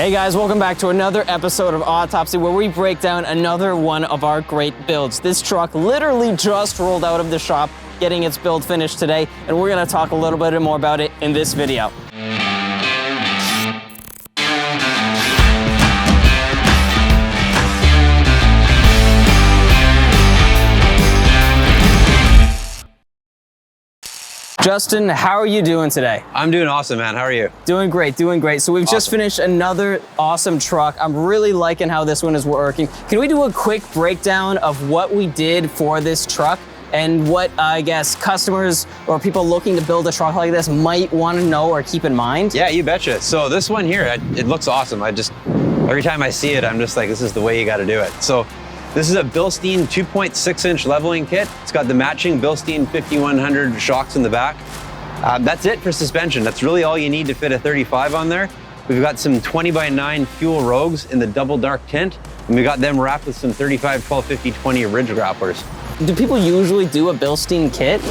Hey guys, welcome back to another episode of Autopsy where we break down another one of our great builds. This truck literally just rolled out of the shop, getting its build finished today, and we're gonna talk a little bit more about it in this video. Justin, how are you doing today? I'm doing awesome, man. How are you? Doing great, doing great. So we've just finished another awesome truck. I'm really liking how this one is working. Can we do a quick breakdown of what we did for this truck and what I guess customers or people looking to build a truck like this might want to know or keep in mind? Yeah, you betcha. So this one here, it looks awesome. Every time I see it, I'm just like, this is the way you got to do it. So this is a Bilstein 2.6-inch leveling kit. It's got the matching Bilstein 5100 shocks in the back. That's it for suspension. That's really all you need to fit a 35 on there. We've got some 20x9 fuel Rogues in the double dark tint, and we got them wrapped with some 35, 12, 50, 20 ridge grapplers. Do people usually do a Bilstein kit?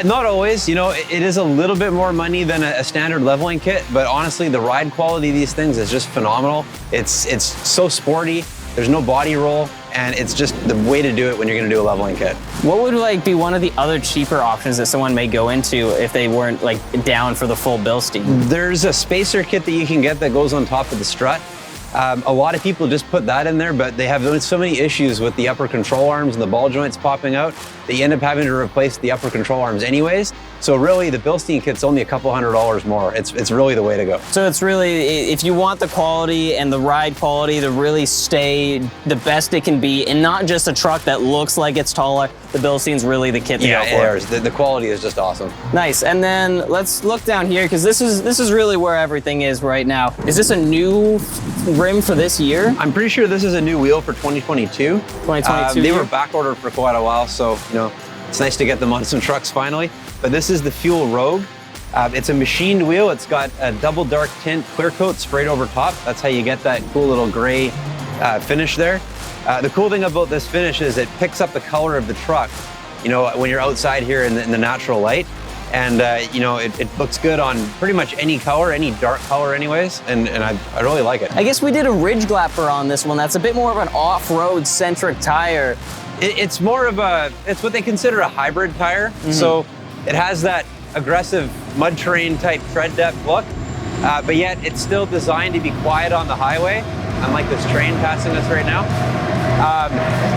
Not always. You know, it is a little bit more money than a standard leveling kit, but honestly, the ride quality of these things is just phenomenal. It's so sporty. There's no body roll, and it's just the way to do it when you're gonna do a leveling kit. What would be one of the other cheaper options that someone may go into if they weren't down for the full Bilstein? There's a spacer kit that you can get that goes on top of the strut. A lot of people just put that in there, but they have so many issues with the upper control arms and the ball joints popping out that you end up having to replace the upper control arms anyways. So really, the Bilstein kit's only a couple $100 more. It's really the way to go. So it's really, if you want the quality and the ride quality to really stay the best it can be, and not just a truck that looks like it's taller, the Bilstein's really the kit to go for. The quality is just awesome. Nice. And then let's look down here, because this is really where everything is right now. Is this a new rim for this year? I'm pretty sure this is a new wheel for 2022. 2022. They were back ordered for quite a while, so it's nice to get them on some trucks finally. But this is the Fuel Rogue. It's a machined wheel. It's got a double dark tint clear coat sprayed over top. That's how you get that cool little gray finish there. The cool thing about this finish is it picks up the color of the truck, when you're outside here in the natural light. And it looks good on pretty much any color, any dark color anyways, and I really like it. I guess we did a ridge glapper on this one. That's a bit more of an off-road centric tire. It's more of it's what they consider a hybrid tire. Mm-hmm. So it has that aggressive mud terrain type tread depth look, but yet it's still designed to be quiet on the highway, unlike this train passing us right now.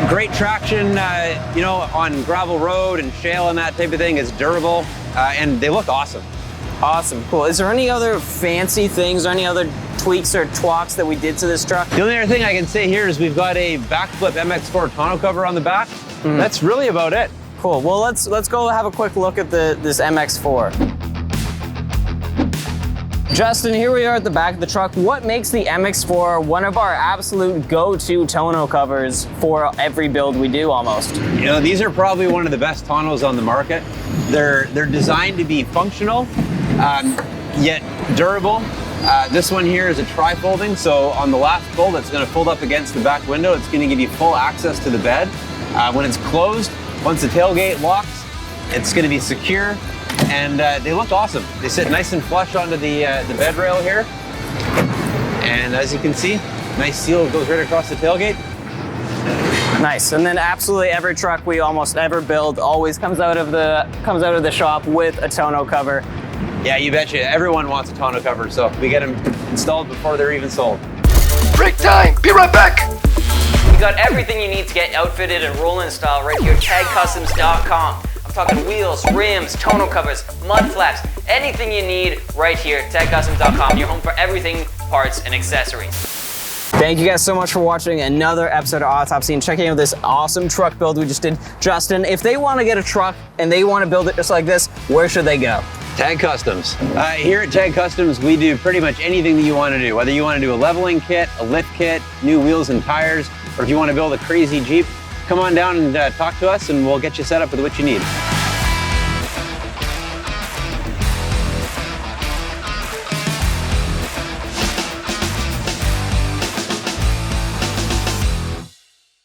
Great traction, on gravel road and shale and that type of thing. Is durable, and they look awesome. Awesome, cool. Is there any other fancy things or any other tweaks or twalks that we did to this truck? The only other thing I can say here is we've got a backflip MX4 tonneau cover on the back. Mm-hmm. That's really about it. Cool. Well, let's go have a quick look at this MX4. Justin, here we are at the back of the truck. What makes the MX4 one of our absolute go-to tonneau covers for every build we do almost? These are probably one of the best tonneaus on the market. They're designed to be functional, yet durable. This one here is a tri-folding, so on the last fold, it's going to fold up against the back window. It's going to give you full access to the bed. When it's closed, once the tailgate locks, it's going to be secure, and they look awesome. They sit nice and flush onto the bed rail here, and as you can see, nice seal goes right across the tailgate. Nice. And then absolutely every truck we almost ever build always comes out of the shop with a tonneau cover. Yeah, you betcha. Everyone wants a tonneau cover, so we get them installed before they're even sold. Break time! Be right back! We got everything you need to get outfitted and roll in style right here at tagcustoms.com. I'm talking wheels, rims, tonneau covers, mud flaps, anything you need right here at tagcustoms.com. Your home for everything, parts, and accessories. Thank you guys so much for watching another episode of Autopsy and checking out this awesome truck build we just did. Justin, if they want to get a truck and they want to build it just like this, where should they go? Tag Customs. Here at Tag Customs, we do pretty much anything that you want to do. Whether you want to do a leveling kit, a lift kit, new wheels and tires, or if you want to build a crazy Jeep, come on down and talk to us and we'll get you set up with what you need.